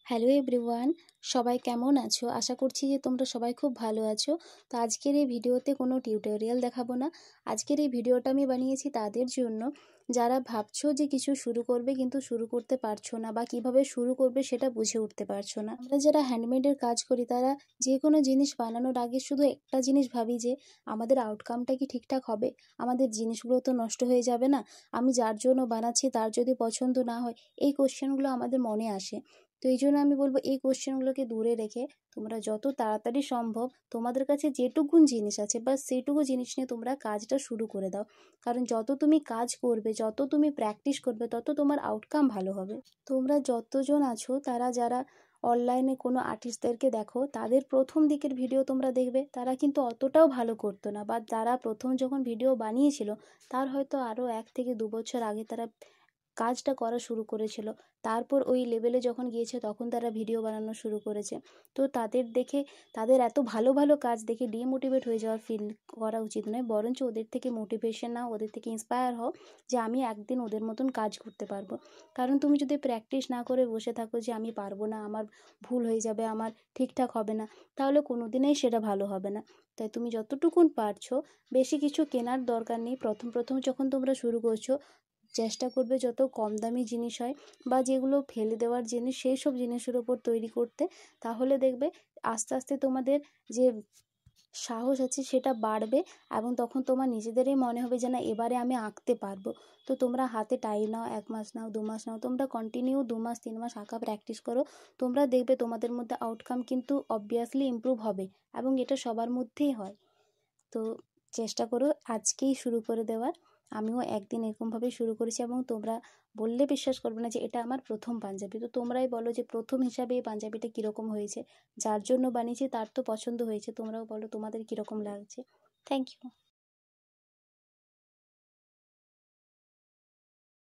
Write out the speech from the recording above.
Hello everyone, সবাই কেমন আছো? আশা করছি যে তোমরা সবাই খুব ভালো আছো। তো আজকের এই ভিডিওতে কোনো টিউটোরিয়াল দেখাবো না। আজকের এই ভিডিওটা আমি বানিয়েছি তাদের জন্য যারা ভাবছো যে কিছু শুরু করবে কিন্তু শুরু করতে পারছো না, বা কিভাবে শুরু করবে সেটা বুঝে উঠতে পারছো না। আমরা যারা হ্যান্ডমেডের কাজ করি তারা যে কোনো জিনিস বানানোর আগে শুধু একটা জিনিস ভাবি যে আমাদের আউটকামটা কি ঠিকঠাক হবে, আমাদের জিনিসগুলো তো নষ্ট হয়ে যাবে না, আমি যার জন্য বানাচ্ছি তার যদি পছন্দ না হয়, এই কোশ্চেনগুলো আমাদের মনে আসে। তো এই জন্য আমি বলবো এই কোশ্চেনগুলোকে দূরে রেখে তোমরা যত তাড়াতাড়ি সম্ভব তোমাদের কাছে যেটুকুন জিনিস আছে বা সেইটুকু জিনিস নিয়ে তোমরা কাজটা শুরু করে দাও। কারণ যত তুমি কাজ করবে, যত তুমি প্র্যাকটিস করবে, তত তোমার আউটকাম ভালো হবে। তোমরা যতজন আছো তারা যারা অনলাইনে কোনো আর্টিস্টদেরকে দেখো, তাদের প্রথম দিকের ভিডিও তোমরা দেখবে, তারা কিন্তু অতটাও ভালো করতো না, বা যারা প্রথম যখন ভিডিও বানিয়েছিল তার হয়তো আরও 1 থেকে 2 বছর আগে তারা কাজটা করা শুরু করেছিল। তারপর ওই লেভেলে যখন গিয়েছে তখন তারা ভিডিও বানানো শুরু করেছে। তো তাদের দেখে, তাদের এত ভালো ভালো কাজ দেখে ডিমোটিভেট হয়ে যাওয়ার ফিল করা উচিত নয়, বরঞ্চ ওদের থেকে মোটিভেশন নাও, ওদের থেকে ইন্সপায়ার হও যে আমি একদিন ওদের মতন কাজ করতে পারবো। কারণ তুমি যদি প্র্যাকটিস না করে বসে থাকো যে আমি পারবো না, আমার ভুল হয়ে যাবে, আমার ঠিকঠাক হবে না, তাহলে কোনো দিনেই সেটা ভালো হবে না। তাই তুমি যতটুকুন পারছো, বেশি কিছু কেনার দরকার নেই। প্রথম প্রথম যখন তোমরা শুরু করছো, চেষ্টা করবে যত কম দামি জিনিস হয় বা যেগুলো ফেলে দেওয়ার জিনিস সেই সব জিনিসের ওপর তৈরি করতে। তাহলে দেখবে আস্তে আস্তে তোমাদের যে সাহস আছে সেটা বাড়বে, এবং তখন তোমার নিজেদেরই মনে হবে যে না, এবারে আমি আঁকতে পারবো। তো তোমরা হাতে টাইম নাও, 1 মাস নাও, 2 মাস নাও, তোমরা কন্টিনিউ 2 মাস 3 মাস আঁকা প্র্যাকটিস করো। তোমরা দেখবে তোমাদের মধ্যে আউটকাম কিন্তু অবভিয়াসলি ইমপ্রুভ হবে, এবং এটা সবার মধ্যেই হয়। তো চেষ্টা করো আজকেই শুরু করে দেওয়ার। আমিও একদিন এরকমভাবেই শুরু করেছি, এবং তোমরা বললে বিশ্বাস করবে না যে এটা আমার প্রথম পাঞ্জাবি। তো তোমরাই বলো যে প্রথম হিসাবে এই পাঞ্জাবিটা কীরকম হয়েছে। যার জন্য বানিয়েছি তার তো পছন্দ হয়েছে, তোমরাও বলো তোমাদের কীরকম লাগছে। Thank you.